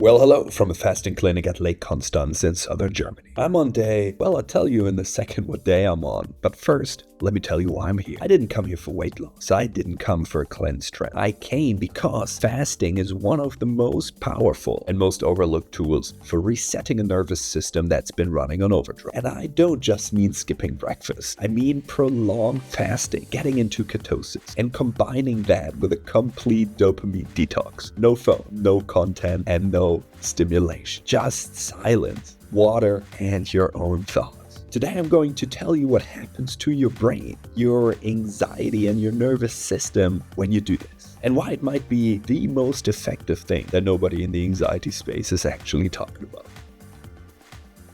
Well, hello from a fasting clinic at Lake Constance in southern Germany. I'm on day, I'll tell you in a second what day I'm on. But first, let me tell you why I'm here. I didn't come here for weight loss. I didn't come for a cleanse trend. I came because fasting is one of the most powerful and most overlooked tools for resetting a nervous system that's been running on overdrive. And I don't just mean skipping breakfast. I mean prolonged fasting, getting into ketosis, and combining that with a complete dopamine detox. No phone, no content, and no stimulation. Just silence, water, and your own thoughts. Today I'm going to tell you what happens to your brain, your anxiety, and your nervous system when you do this, and why it might be the most effective thing that nobody in the anxiety space is actually talking about.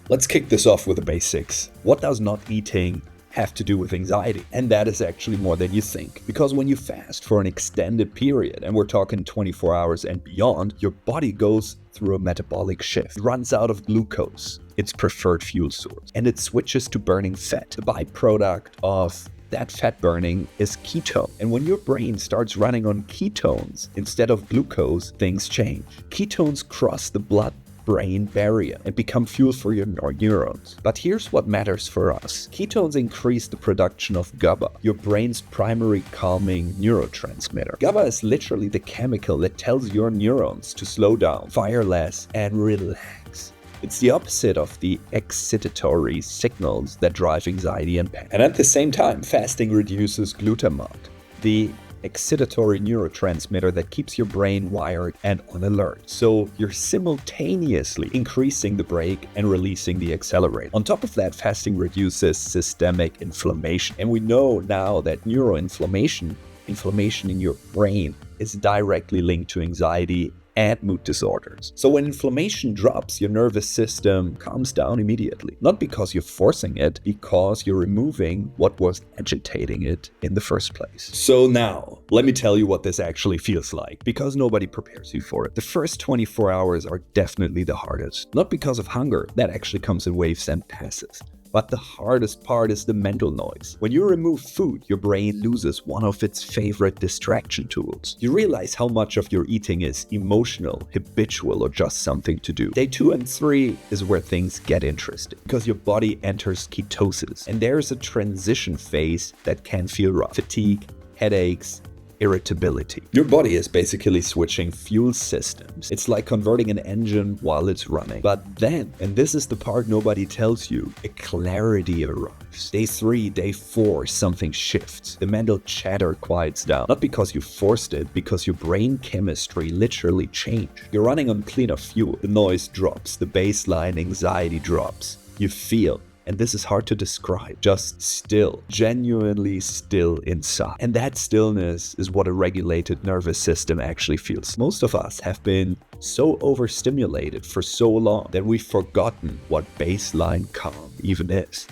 Let's kick this off with the basics. What does not eating have to do with anxiety? And that is actually more than you think. Because when you fast for an extended period, and we're talking 24 hours and beyond, your body goes through a metabolic shift. It runs out of glucose, its preferred fuel source, and it switches to burning fat. The byproduct of that fat burning is ketone. And when your brain starts running on ketones instead of glucose, things change. Ketones cross the blood-brain barrier and become fuel for your neurons. But here's what matters for us. Ketones increase the production of GABA, your brain's primary calming neurotransmitter. GABA is literally the chemical that tells your neurons to slow down, fire less, and relax. It's the opposite of the excitatory signals that drive anxiety and panic. And at the same time, fasting reduces glutamate, the excitatory neurotransmitter that keeps your brain wired and on alert. So you're simultaneously increasing the brake and releasing the accelerator. On top of that, fasting reduces systemic inflammation. And we know now that inflammation in your brain is directly linked to anxiety and mood disorders. So when inflammation drops, your nervous system calms down immediately. Not because you're forcing it, because you're removing what was agitating it in the first place. So now, let me tell you what this actually feels like, because nobody prepares you for it. The first 24 hours are definitely the hardest. Not because of hunger, that actually comes in waves and passes. But the hardest part is the mental noise. When you remove food, your brain loses one of its favorite distraction tools. You realize how much of your eating is emotional, habitual, or just something to do. Day 2 and 3 is where things get interesting, because your body enters ketosis, and there's a transition phase that can feel rough. Fatigue, headaches, irritability. Your body is basically switching fuel systems. It's like converting an engine while it's running. But then, and this is the part nobody tells you, a clarity arrives. Day 3, day 4, something shifts. The mental chatter quiets down. Not because you forced it, because your brain chemistry literally changed. You're running on cleaner fuel. The noise drops. The baseline anxiety drops. You feel, and this is hard to describe, just still, genuinely still inside. And that stillness is what a regulated nervous system actually feels. Most of us have been so overstimulated for so long that we've forgotten what baseline calm even is.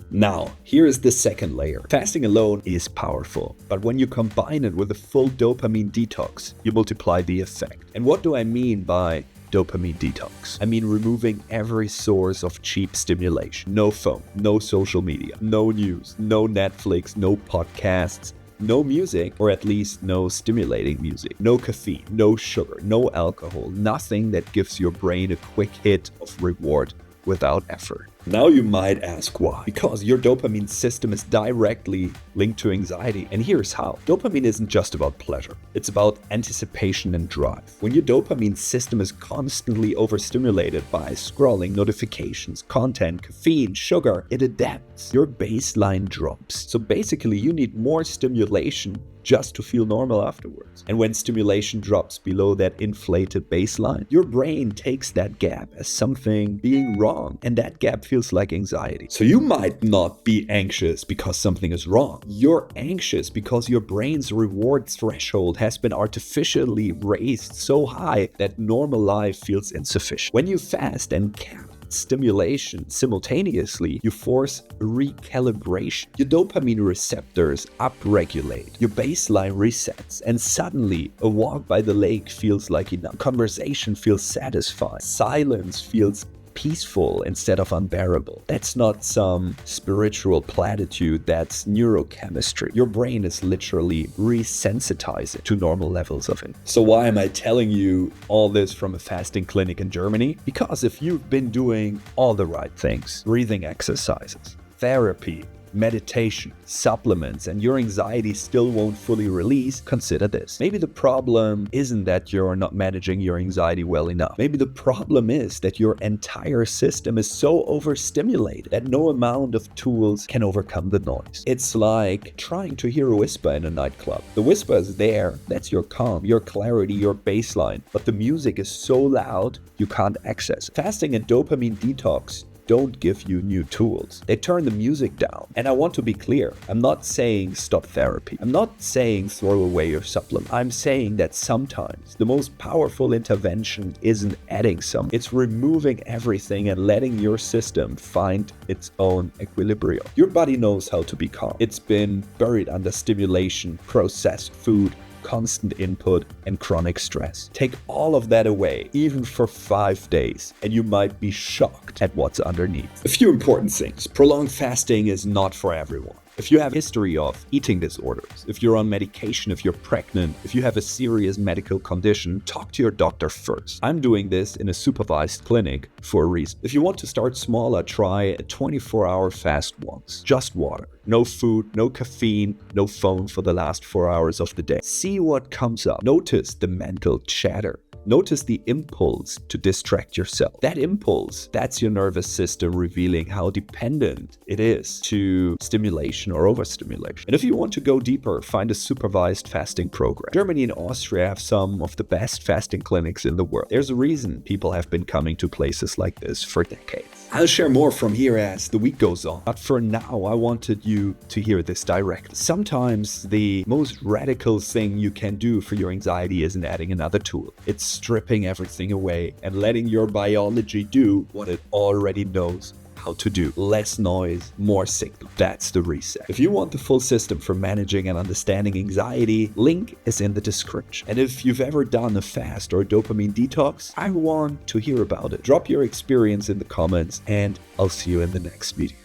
Now, here is the second layer. Fasting alone is powerful, but when you combine it with a full dopamine detox, you multiply the effect. And what do I mean by dopamine detox? I mean removing every source of cheap stimulation. No phone, no social media, no news, no Netflix, no podcasts, no music, or at least no stimulating music, no caffeine, no sugar, no alcohol, nothing that gives your brain a quick hit of reward without effort. Now you might ask why. Because your dopamine system is directly linked to anxiety. And here's how. Dopamine isn't just about pleasure. It's about anticipation and drive. When your dopamine system is constantly overstimulated by scrolling, notifications, content, caffeine, sugar, it adapts. Your baseline drops. So basically you need more stimulation just to feel normal afterwards. And when stimulation drops below that inflated baseline, your brain takes that gap as something being wrong, and that gap feels like anxiety. So you might not be anxious because something is wrong. You're anxious because your brain's reward threshold has been artificially raised so high that normal life feels insufficient. When you fast and cap stimulation simultaneously, you force recalibration. Your dopamine receptors upregulate, your baseline resets, and suddenly a walk by the lake feels like enough. Conversation feels satisfying. Silence feels peaceful instead of unbearable. That's not some spiritual platitude, that's neurochemistry. Your brain is literally resensitizing to normal levels of it. So why am I telling you all this from a fasting clinic in Germany? Because if you've been doing all the right things, breathing exercises, therapy, meditation, supplements, and your anxiety still won't fully release, consider this. Maybe the problem isn't that you're not managing your anxiety well enough. Maybe the problem is that your entire system is so overstimulated that no amount of tools can overcome the noise. It's like trying to hear a whisper in a nightclub. The whisper is there, that's your calm, your clarity, your baseline, but the music is so loud you can't access it. Fasting and dopamine detox don't give you new tools. They turn the music down. And I want to be clear, I'm not saying stop therapy. I'm not saying throw away your supplement. I'm saying that sometimes the most powerful intervention isn't adding some. It's removing everything and letting your system find its own equilibrium. Your body knows how to be calm. It's been buried under stimulation, processed food, constant input, and chronic stress. Take all of that away, even for 5 days, and you might be shocked at what's underneath. A few important things. Prolonged fasting is not for everyone. If you have a history of eating disorders, if you're on medication, if you're pregnant, if you have a serious medical condition, talk to your doctor first. I'm doing this in a supervised clinic for a reason. If you want to start smaller, try a 24-hour fast once. Just water. No food, no caffeine, no phone for the last 4 hours of the day. See what comes up. Notice the mental chatter. Notice the impulse to distract yourself. That impulse, that's your nervous system revealing how dependent it is to stimulation or overstimulation. And if you want to go deeper, find a supervised fasting program. Germany and Austria have some of the best fasting clinics in the world. There's a reason people have been coming to places like this for decades. I'll share more from here as the week goes on. But for now, I wanted you to hear this directly. Sometimes the most radical thing you can do for your anxiety isn't adding another tool. It's stripping everything away and letting your biology do what it already knows how to do. Less noise, more signal. That's the reset. If you want the full system for managing and understanding anxiety, link is in the description. And if you've ever done a fast or a dopamine detox, I want to hear about it. Drop your experience in the comments and I'll see you in the next video.